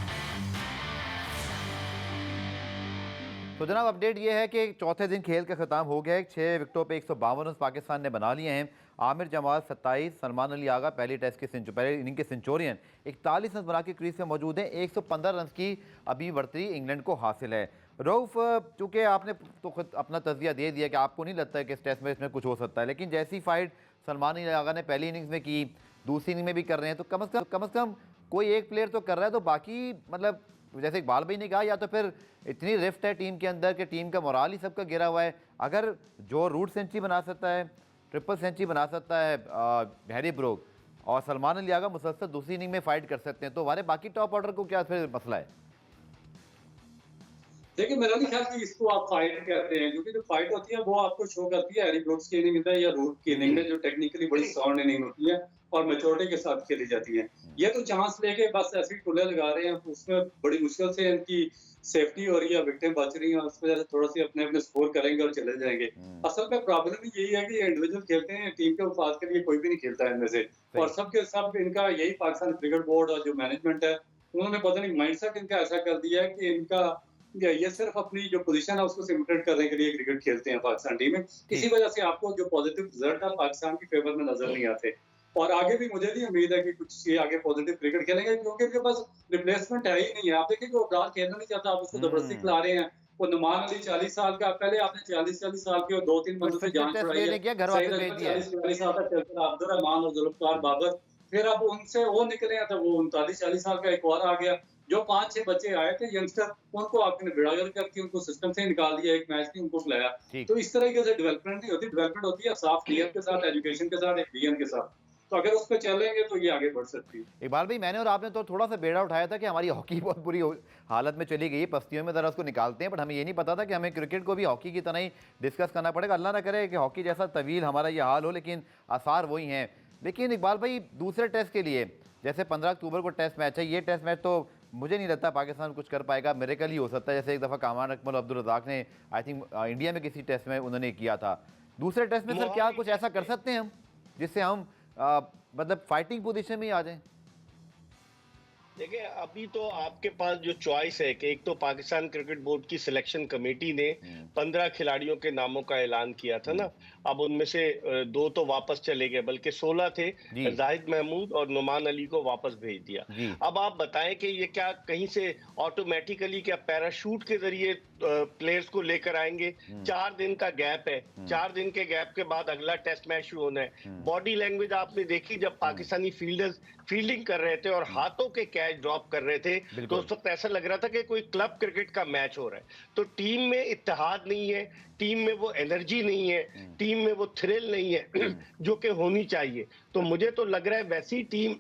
तो जनाब अपडेट ये है कि चौथे दिन खेल का खत्म हो गया है। 6 विकेटों पे 152 रन पाकिस्तान ने बना लिए हैं। आमिर जमाल 27, सलमान अली आगा पहले इनिंग के सेंचुरियन 41 रन बना के क्रीज में मौजूद हैं। 115 रन की अभी बढ़तरी इंग्लैंड को हासिल है। रऊफ, चूंकि आपने तो खुद अपना तज़किया दे दिया कि आपको नहीं लगता है कि इस टेस्ट मैच में कुछ हो सकता है, लेकिन जैसी फाइट सलमान अली आगा ने पहली इनिंग्स में की, दूसरी इनिंग में भी कर रहे हैं, तो कम से कम कोई एक प्लेयर तो कर रहा है, तो बाकी मतलब जैसे इकबाल भाई ने कहा, या तो फिर इतनी रिफ्ट है टीम के अंदर कि टीम का मोराल ही सबका गिरा हुआ है। अगर जो रूट सेंचुरी बना सकता है, ट्रिपल सेंचुरी बना सकता है हैरी ब्रूक, और सलमान अली आगा मुसलसल दूसरी इनिंग में फाइट कर सकते हैं, तो हमारे बाकी टॉप ऑर्डर को क्या फिर मसला है? देखिए, मेरा नहीं ख्याल कि इसको आप फाइट कहते हैं, क्योंकि जो फाइट होती है वो आपको शो करती है हैरी ब्रूक्स की इनिंग में या रूट की इनिंग में, जो टेक्निकली बड़ी साउंड इनिंग होती है और मैच्योरिटी के साथ खेली जाती है। ये तो चांस लेके बस ऐसे ही टुल्ले लगा रहे हैं, उसमें बड़ी मुश्किल से इनकी सेफ्टी हो रही है, विकेटें बच रही हैं, उस वजह से थोड़ा सी अपने अपने स्कोर करेंगे और चले जाएंगे। असल में प्रॉब्लम ही यही है कि इंडिविजुअल खेलते हैं, टीम के मफाद के लिए कोई भी नहीं खेलता है इनमें से, और सबके सब इनका यही पाकिस्तान क्रिकेट बोर्ड और जो मैनेजमेंट है, उन्होंने पता नहीं माइंडसेट इनका ऐसा कर दिया है कि इनका ये सिर्फ अपनी जो पोजीशन है उसको सिमेंटेड करने के लिए क्रिकेट खेलते हैं पाकिस्तान टीम में। इसी वजह से आपको जो पॉजिटिव रिजल्ट है पाकिस्तान की फेवर में नजर नहीं आते, और आगे भी मुझे नहीं उम्मीद है कि कुछ ये आगे पॉजिटिव क्रिकेट खेलेंगे, क्योंकि इनके पास रिप्लेसमेंट है ही नहीं है। आप देखिए कि वो ब्राज खेलना नहीं चाहता, आप उसको जबरदस्ती खिला रहे हैं। वो नुमान अली 40 साल का, पहले आपने 40 साल के और 2-3 बंदों से जान छुड़ाई है, 40 साल तक चलकर अब्दुल रहमान और जुल्फकार बाबर, फिर अब उनसे वो निकले हैं तो वो 39-40 साल का एक और आ गया। जो 5-6 बच्चे आए थे यंगस्टर, उनको आपने बेड़ागर करके उनको सिस्टम से निकाल दिया, एक मैच नहीं उनको खिलाया। तो इस तरीके से डेवलपमेंट नहीं होती, डेवलपमेंट होती है साफ नीयत के साथ, एजुकेशन के साथ, एक विजन के साथ। तो अगर उस पर चलेंगे तो ये आगे बढ़ सकती है। इकबाल भाई, मैंने और आपने तो थोड़ा सा बेड़ा उठाया था कि हमारी हॉकी बहुत बुरी हालत में चली गई है, पस्तियों में ज़रा उसको निकालते हैं, बट हमें ये नहीं पता था कि हमें क्रिकेट को भी हॉकी की तरह ही डिस्कस करना पड़ेगा। अल्लाह ना करे कि हॉकी जैसा तवील हमारा ये हाल हो, लेकिन आसार वही हैं। लेकिन इकबाल भाई, दूसरे टेस्ट के लिए जैसे 15 अक्टूबर को टेस्ट मैच है, ये टेस्ट मैच तो मुझे नहीं लगता पाकिस्तान कुछ कर पाएगा, मिरेकल ही हो सकता है, जैसे एक दफ़ा कामान अकमल अब्दुल रज़ाक ने आई थिंक इंडिया में किसी टेस्ट में उन्होंने किया था। दूसरे टेस्ट में सर क्या कुछ ऐसा कर सकते हैं हम जिससे हम मतलब फाइटिंग पोजीशन में ही आ जाएं? देखिए, अभी तो आपके पास जो चॉइस है कि एक तो पाकिस्तान क्रिकेट बोर्ड की सिलेक्शन कमेटी ने 15 खिलाड़ियों के नामों का ऐलान किया था ना, अब उनमें से 2 तो वापस चले गए, बल्कि 16 थे, जाहिद महमूद और नुमान अली को वापस भेज दिया। अब आप बताएं कि ये क्या कहीं से ऑटोमेटिकली क्या पैराशूट के जरिए प्लेयर्स को लेकर आएंगे? 4 दिन का गैप है, 4 दिन के गैप के बाद अगला टेस्ट मैच शुरू होना है। बॉडी लैंग्वेज आपने देखी जब पाकिस्तानी फील्डर्स फील्डिंग कर रहे थे और हाथों के कैच ड्रॉप कर रहे थे, तो उस वक्त ऐसा लग रहा था कि कोई क्लब क्रिकेट का मैच हो रहा है। तो टीम में इत्तेहाद नहीं है, टीम में वो एनर्जी नहीं है, टीम में वो थ्रिल नहीं है जो कि होनी चाहिए। तो मुझे तो लग रहा है वैसी टीम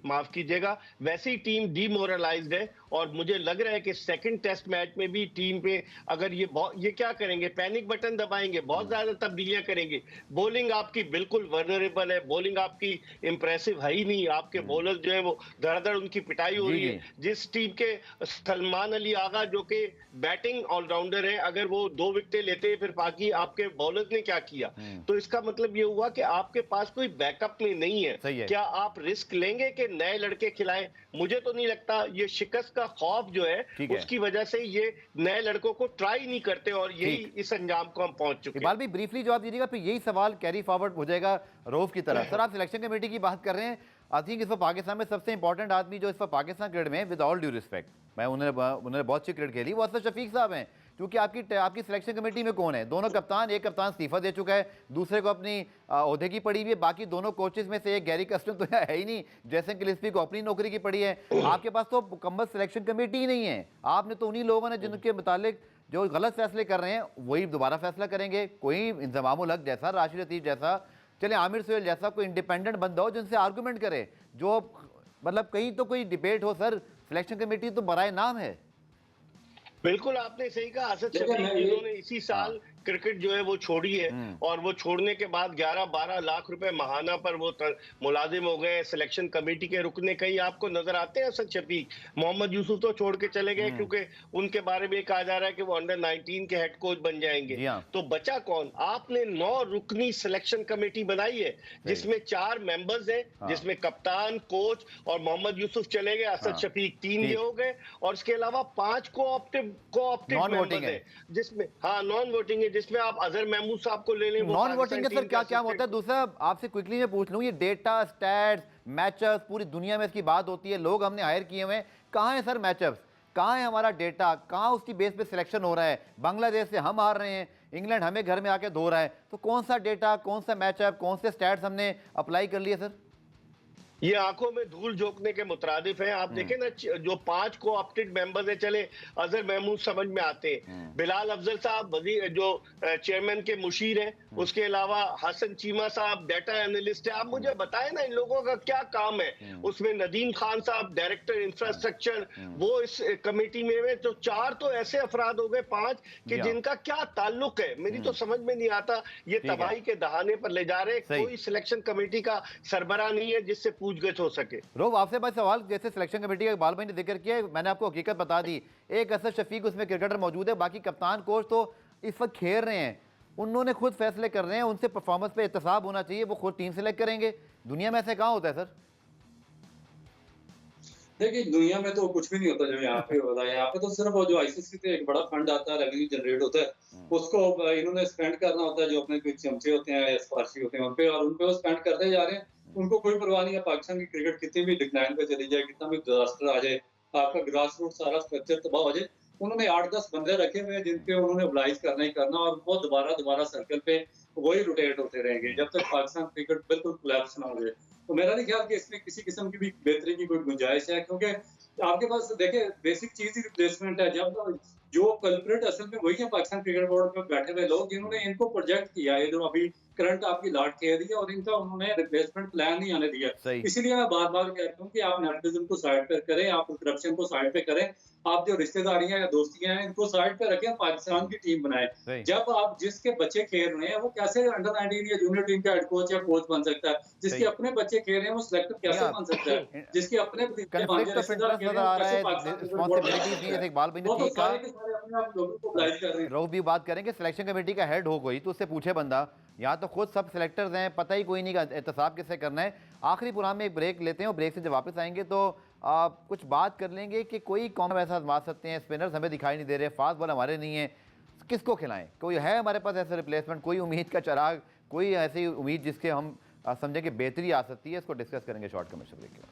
माफ कीजिएगा, वैसी टीम डीमोरलाइज्ड है, और मुझे लग रहा है कि सेकंड टेस्ट मैच में भी टीम पे अगर ये क्या करेंगे, पैनिक बटन दबाएंगे, बहुत ज्यादा तब्दीलियां करेंगे। बॉलिंग आपकी बिल्कुल वर्नरेबल है, बॉलिंग आपकी इंप्रेसिव है ही नहीं, आपके बॉलर जो है वो धड़ाधड़ उनकी पिटाई हो रही है। जिस टीम के सलमान अली आगा जो कि बैटिंग ऑलराउंडर है, अगर वो 2 विकेटें लेते फिर बाकी आपके बॉलर्स ने क्या किया? तो इसका मतलब ये हुआ कि आपके पास कोई बैकअप में नहीं है। क्या आप रिस्क लेंगे कि नए लड़के खिलाएं? मुझे तो नहीं लगता। ये शिकस्त का खौफ जो है उसकी वजह से ये नए लड़कों को ट्राई नहीं करते, और यही इस अंजाम को हम पहुंच चुके हैं। इकबाल भी ब्रीफली जवाब दीजिएगा, फिर यही सवाल कैरी फॉरवर्ड हो जाएगा रऊफ की तरफ। सर, आप सिलेक्शन कमेटी की बात कर रहे हैं, आई थिंक इस पर पाकिस्तान में सबसे इंपॉर्टेंट आदमी जो इस पर पाकिस्तान क्रिकेट में, विद ऑल ड्यू रिस्पेक्ट, मैं उन्होंने बहुत अच्छी क्रिकेट खेली, वो असद शफीक साहब हैं। क्योंकि आपकी सिलेक्शन कमेटी में कौन है? दोनों कप्तान, एक कप्तान इस्तीफा दे चुका है, दूसरे को अपनी ओहदे की पड़ी हुई है, बाकी दोनों कोचेज में से एक गैरी कस्टम तो है ही नहीं, जैसे गिलिस्पी को अपनी नौकरी की पड़ी है। आपके पास तो मुकम्मल सिलेक्शन कमेटी ही नहीं है। आपने तो उन्हीं लोगों ने जिनके मुतालिक जो गलत फैसले कर रहे हैं वही दोबारा फैसला करेंगे। कोई इंतजामुल हक जैसा, राशिद लतीफ़ जैसा, चले आमिर सोहेल जैसा कोई इंडिपेंडेंट बंदा हो जिनसे आर्गूमेंट करे, जो मतलब कहीं तो कोई डिबेट हो। सर, सिलेक्शन कमेटी तो बराए नाम है। बिल्कुल आपने सही कहा। असद शफीक जिन्होंने इसी साल क्रिकेट जो है वो छोड़ी है, और वो छोड़ने के बाद 11-12 लाख रुपए महाना पर वो मुलाजिम हो गए, सिलेक्शन कमेटी के रुकने कहीं आपको नजर आते हैं असद शफीक? मोहम्मद यूसुफ तो छोड़ के चले गए क्योंकि उनके बारे में कहा जा रहा है कि वो अंडर 19 के हेड कोच बन जाएंगे। तो बचा कौन? आपने 9 रुकनी सिलेक्शन कमेटी बनाई है जिसमें 4 मेंबर्स हैं, जिसमें कप्तान, कोच और मोहम्मद यूसुफ चले गए, असद शफीक 3 ये हो गए, और इसके अलावा 5 कोऑप्टेड मेंबर्स हैं जिसमें नॉन वोटिंग है, जिसमें आप अजहर महमूद साहब को ले लें। नॉन वोटिंग का सर क्या क्या होता है? दूसरा आपसे क्विकली मैं पूछ लूं, ये डेटा, स्टैट्स, मैचअप्स, पूरी दुनिया में इसकी बात होती है, लोग हमने हायर किए हुए हैं, कहाँ है सर मैचअप्स? कहाँ है हमारा डेटा, कहाँ उसकी बेस पे सिलेक्शन हो रहा है? बांग्लादेश से हम हार रहे हैं, इंग्लैंड हमें घर में आके धो रहा है, तो कौन सा डेटा, कौन सा मैचअप, कौन से स्टैट्स हमने अप्लाई कर लिए सर? ये आंखों में धूल झोंकने के मुतरादिफ हैं। आप देखें ना, जो 5 को ऑप्टेड मेंबर्स है, चले अजहर महमूद समझ में आते हैं, बिलाल अफजल साहब वजीर जो चेयरमैन के मुशीर हैं, उसके अलावा हसन चीमा साहब डाटा एनालिस्ट है। आप मुझे बताएं ना इन लोगों का क्या काम है? उसमें नदीम खान साहब डायरेक्टर इंफ्रास्ट्रक्चर, वो इस कमेटी में हैं। तो 4 तो ऐसे अफराद हो गए, 5 कि जिनका क्या ताल्लुक है, मेरी तो समझ में नहीं आता। ये तबाही के दहाने पर ले जा रहे हैं। कोई सिलेक्शन कमेटी का सरबराह नहीं है जिससे पूछगछ हो सके। रोब, आपसे भाई सवाल, जैसे सिलेक्शन कमेटी का इकबाल भाई ने जिक्र किया, मैंने आपको हकीकत बता दी, एक असद शफीक उसमें क्रिकेटर मौजूद है, बाकी कप्तान कोच तो इस वक्त खेल रहे हैं, उन्होंने खुद फैसले कर रहे हैं, उनसे परफॉर्मेंस पे एहतसाब होना चाहिए, वो खुद टीम सेलेक्ट करेंगे। दुनिया में ऐसे कहाँ होता है सर? देखिए, दुनिया में तो कुछ भी नहीं होता जो यहाँ पे हो रहा है। यहाँ पे तो सिर्फ वो जो आईसीसी से एक बड़ा फंड आता है, रेवेन्यू जनरेट होता है, उसको इन्होंने स्पेंड करना होता है। जो अपने कुछ चमचे होते हैं या सिफारशी होते हैं उनपे, और उनपे वो स्पेंड करते जा रहे हैं। उनको कोई परवाह नहीं है पाकिस्तान की क्रिकेट कितनी भी डिक्लाइन पे चली जाए, कितना भी डिजास्टर आ जाए, आपका ग्रास रूट सारा स्ट्रक्चर तबाह हो जाए, उन्होंने 8-10 बंदे रखे हुए हैं जिनपे उन्होंने मोबिलाइज करना ही करना, और वो दोबारा सर्कल पे वही रोटेट होते रहेंगे जब तक पाकिस्तान क्रिकेट बिल्कुल कोलैप्स ना हो जाए। तो मेरा नहीं ख्याल कि इसमें किसी किस्म की भी बेहतरी की कोई गुंजाइश है, क्योंकि आपके पास देखिए बेसिक चीज ही रिप्लेसमेंट है। जब जो कल्प्रिट असल में वही है पाकिस्तान क्रिकेट बोर्ड में बैठे हुए लोग जिन्होंने इनको प्रोजेक्ट किया है, जो अभी करंट आपकी लाट कह रही है, और इनका उन्होंने रिप्लेसमेंट प्लान नहीं आने दिया। इसीलिए मैं बार बार कहता हूँ कि आप नेपोटिज्म को साइड पर करें, आप करप्शन को साइड पे करें, आप जो रिश्तेदारियां या दोस्तियां हैं इनको साइड पे रखें, पाकिस्तान की टीम बनाए। जब आप जिसके बच्चे खेल रहे हैं वो कैसे अंडर 19 या जूनियर टीम का हेड कोच या कोच बन सकता है? जिसके अपने बच्चे खेल रहे हैं वो सिलेक्टर कैसे बन सकता है? जिसके अपने कॉन्फ्लिक्ट ऑफ इंटरेस्ट नजर आ रहा है, रिस्पांसिबिलिटीज नहीं है। इकबाल भाई ने ठीक कहा, रोह भी बात करें कि सिलेक्शन कमेटी का हेड हो कोई तो उससे पूछे बंदा, यहाँ तो खुद सब सिलेक्टर्स हैं, पता ही कोई नहीं का एहतसाब किससे करना है। आखिरी प्रोग्राम में एक ब्रेक लेते हैं और ब्रेक से जब वापस आएंगे तो कुछ बात कर लेंगे कि कोई कौन ऐसा आजमा सकते हैं, स्पिनर्स हमें दिखाई नहीं दे रहे, फास्ट बॉल हमारे नहीं है, किसको खिलाएं? कोई है हमारे पास ऐसे रिप्लेसमेंट, कोई उम्मीद का चिराग, कोई ऐसी उम्मीद जिसके हम समझें कि बेहतरी आ सकती है? इसको डिस्कस करेंगे शॉर्ट कमर्शियल ब्रेक के बाद।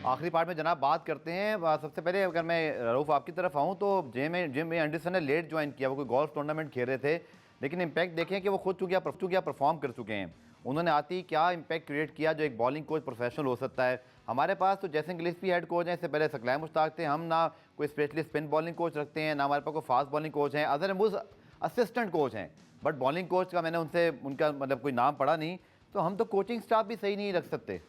आखिरी पार्ट में जनाब बात करते हैं। सबसे पहले अगर मैं रऊफ आपकी तरफ आऊँ तो जिम में एंडरसन ने लेट ज्वाइन किया, वो कोई गोल्फ टूर्नामेंट खेल रहे थे, लेकिन इम्पैक्ट देखें कि वो खुद चुकिया परफॉर्म कर चुके हैं। उन्होंने आती क्या इम्पैक्ट क्रिएट किया जो एक बॉलिंग कोच प्रोफेशनल हो सकता है। हमारे पास तो जैसन गिलिस्पी हेड कोच हैं, इससे पहले सकलैन मुश्ताक थे, हम ना कोई स्पेशलिस्ट स्पिन बॉलिंग कोच रखते हैं, ना हमारे पास कोई फास्ट बॉलिंग कोच हैं। अजहर महमूद असिस्टेंट कोच हैं, बट बॉलिंग कोच का मैंने उनसे उनका मतलब कोई नाम पढ़ा नहीं, तो हम तो कोचिंग स्टाफ भी सही नहीं रख सकते।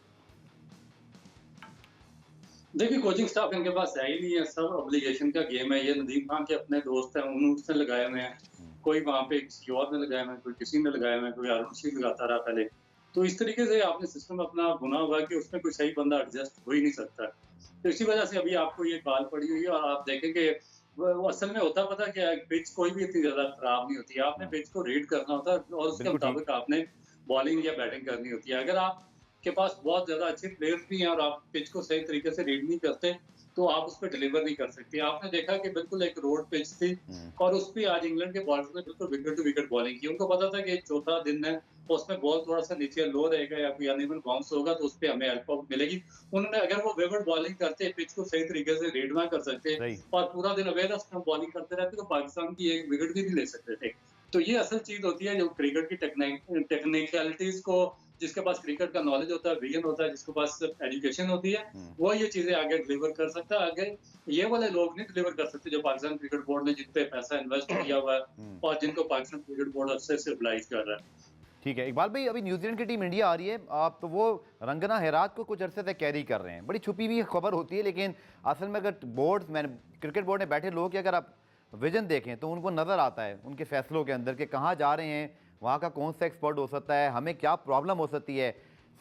देखिए, कोचिंग स्टाफ इनके पास है ही नहीं है, सब ऑब्लिगेशन का गेम है। ये नदीम खान के अपने दोस्त हैं, उन्होंने उसने लगाए हुए हैं, कोई वहाँ पे किसी और ने लगाए हुए हैं, कोई किसी ने लगाए हुए हैं, कोई आरुण सिंह लगाता रहा पहले। तो इस तरीके से आपने सिस्टम अपना बुना हुआ कि उसमें कोई सही बंदा एडजस्ट हो ही नहीं सकता। तो इसी वजह से अभी आपको ये बाल पड़ी हुई है, और आप देखेंगे वो असल में होता पता क्या है, पिच कोई भी इतनी ज्यादा खराब नहीं होती है। आपने पिच को रीड करना होता है और उसके मुताबिक आपने बॉलिंग या बैटिंग करनी होती है। अगर आप के पास बहुत ज्यादा अच्छे प्लेयर्स भी हैं और आप पिच को सही तरीके से रीड नहीं करते तो आप उस पर डिलीवर नहीं कर सकते। आपने देखा कि बिल्कुल एक रोड पिच थी और उस पर आज इंग्लैंड के बॉलर्स ने बिल्कुल विकेट टू विकेट बॉलिंग की। उनको पता था कि चौथा दिन है, उसमें बॉल थोड़ा सा नीचे लो रहेगा या कोई अनइवन बाउंस होगा तो उस पर हमें हेल्प आउट मिलेगी। उन्होंने अगर वो विकेट बॉलिंग करते, पिच को सही तरीके से रीड ना कर सकते और पूरा दिन अवेयर स्टंप बॉलिंग करते रहते तो पाकिस्तान की एक विकेट भी नहीं ले सकते थे। तो ये असल चीज होती है जो क्रिकेट की टेक्निकलिटीज को, जिसके पास क्रिकेट का नॉलेज होता है, विजन होता है, जिसके पास एजुकेशन होती है, वो ये चीजें आगे डिलीवर कर सकता है। आगे ये वाले लोग नहीं डिलीवर कर सकते जो पाकिस्तान क्रिकेट बोर्ड ने जिन पे पैसा इन्वेस्ट किया हुआ है और जिनको पाकिस्तान क्रिकेट बोर्ड अच्छे से रिलाइज कर रहा है। ठीक है इकबाल भाई, अभी न्यूजीलैंड की टीम इंडिया आ रही है, आप तो वो रंगना हेरात को कुछ अरसे से कैरी कर रहे हैं, बड़ी छुपी हुई खबर होती है, लेकिन असल में अगर क्रिकेट बोर्ड में बैठे लोग की अगर आप विजन देखें तो उनको नज़र आता है उनके फैसलों के अंदर कि कहाँ जा रहे हैं, वहाँ का कौन सा एक्सपर्ट हो सकता है, हमें क्या प्रॉब्लम हो सकती है।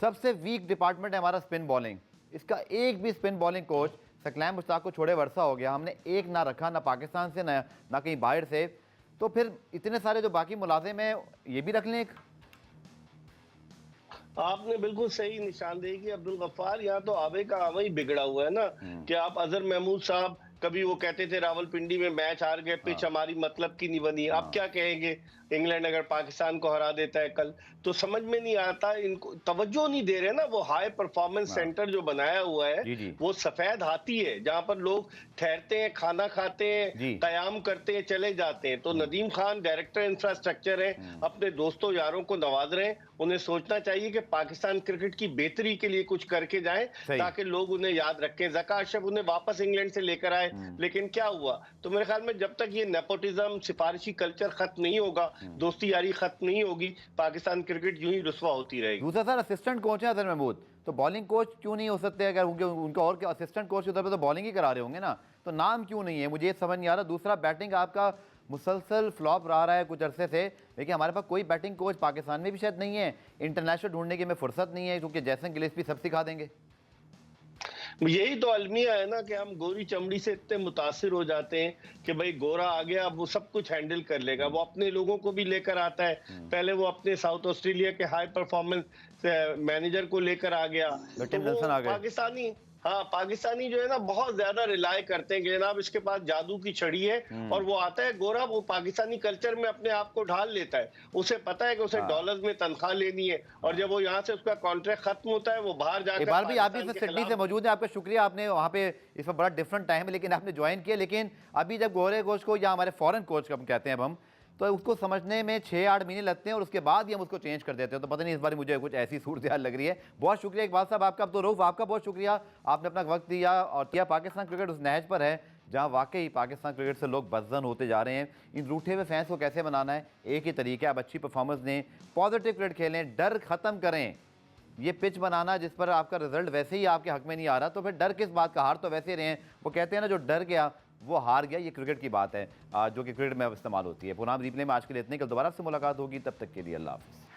सबसे वीक डिपार्टमेंट है हमारा स्पिन बॉलिंग, इसका एक भी spin bowling coach Saqlain Mushtaq को छोड़े वर्षा हो गया, हमने एक ना रखा, ना पाकिस्तान से ना कहीं बाहर से, तो फिर इतने सारे जो बाकी मुलाजिम हैं ये भी रख लें एक। आपने बिल्कुल सही निशानदेही की अब्दुल गफ्फार, यहाँ तो आवे का आवा ही बिगड़ा हुआ है ना कि आप अजहर महमूद साहब कभी वो कहते थे रावलपिंडी में मैच हार गए, पिच हमारी मतलब की नहीं बनी। अब क्या कहेंगे इंग्लैंड अगर पाकिस्तान को हरा देता है कल? तो समझ में नहीं आता, इनको तवज्जो नहीं दे रहे ना। वो हाई परफॉर्मेंस सेंटर जो बनाया हुआ है जी, जी। वो सफेद हाथी है, जहां पर लोग ठहरते हैं, खाना खाते जी। हैं, कयाम करते हैं, चले जाते हैं। तो नदीम खान डायरेक्टर इंफ्रास्ट्रक्चर है, अपने दोस्तों यारों को नवाज रहे हैं। उन्हें सोचना चाहिए कि पाकिस्तान क्रिकेट की बेहतरी के लिए कुछ करके जाएं, सही। ताकि लोग उन्हें याद रखें। ज़का अशरफ उन्हें वापस इंग्लैंड से लेकर आए, लेकिन क्या हुआ? तो मेरे ख्याल में जब तक ये नेपोटिज्म, सिफारिशी कल्चर खत्म नहीं होगा, दोस्ती यारी खत्म नहीं होगी, पाकिस्तान क्रिकेट यूं ही रुस्वा होती रहेगी। दूसरा सर, असिस्टेंट कोच है अजहर महमूद, तो बॉलिंग कोच क्यों नहीं हो सकते? अगर उनके और के असिस्टेंट कोच के तौर पर तो बॉलिंग ही करा रहे होंगे ना, तो नाम क्यों नहीं है? मुझे ये समझ नहीं आ रहा। दूसरा, बैटिंग आपका मुसलसल फ्लॉप रहा है कुछ अरसे से, लेकिन हमारे पास कोई बैटिंग कोच पाकिस्तान में भी शायद नहीं है। इंटरनेशनल ढूंढने की हमें फुर्सत नहीं है, क्योंकि जैसन गिलेस्पी सब सिखा देंगे। यही तो अलमिया है ना कि हम गोरी चमड़ी से इतने मुतासिर हो जाते हैं कि भाई गोरा आ गया, अब वो सब कुछ हैंडल कर लेगा। वो अपने लोगों को भी लेकर आता है। पहले वो अपने साउथ ऑस्ट्रेलिया के हाई परफॉर्मेंस मैनेजर को लेकर आ गया। तो वो पाकिस्तानी, हाँ, पाकिस्तानी जो है ना बहुत ज्यादा रिलाय करते हैं कि जनाब इसके पास जादू की छड़ी है, और वो आता है गोरा, वो पाकिस्तानी कल्चर में अपने आप को ढाल लेता है। उसे पता है कि उसे डॉलर्स में तनख्वाह लेनी है, और जब वो यहाँ से उसका कॉन्ट्रैक्ट खत्म होता है, वो बाहर जाकर इकबाल भाई, आप भी सिडनी से मौजूद है, आपका शुक्रिया। आपने वहाँ पे इस पर बड़ा डिफरेंट टाइम है, लेकिन आपने ज्वाइन किया। लेकिन अभी जब गोरे कोच को, या हमारे फॉरेन कोच को हम कहते हैं, अब हम तो उसको समझने में 6-8 महीने लगते हैं, और उसके बाद ही हम उसको चेंज कर देते हैं। तो पता नहीं इस बार मुझे कुछ ऐसी सूरत हाल लग रही है। बहुत शुक्रिया इकबाल साहब आपका। तो रऊफ, आपका बहुत शुक्रिया, आपने अपना वक्त दिया और किया। पाकिस्तान क्रिकेट उस नहज पर है जहां वाकई पाकिस्तान क्रिकेट से लोग बदजन होते जा रहे हैं। इन रूठे हुए फैंस को कैसे बनाना है, एक ही तरीका है, आप अच्छी परफॉर्मेंस दें, पॉजिटिव क्रिकेट खेलें, डर खत्म करें। ये पिच बनाना जिस पर आपका रिजल्ट वैसे ही आपके हक में नहीं आ रहा, तो फिर डर किस बात का? हार तो वैसे रहे हैं। वो कहते हैं ना, जो डर गया वो हार गया। ये क्रिकेट की बात है जो कि क्रिकेट में इस्तेमाल होती है। पुनः रिप्ले में आज के लिए इतने, कल दोबारा से मुलाकात होगी। तब तक के लिए अल्लाह हाफ़िज़।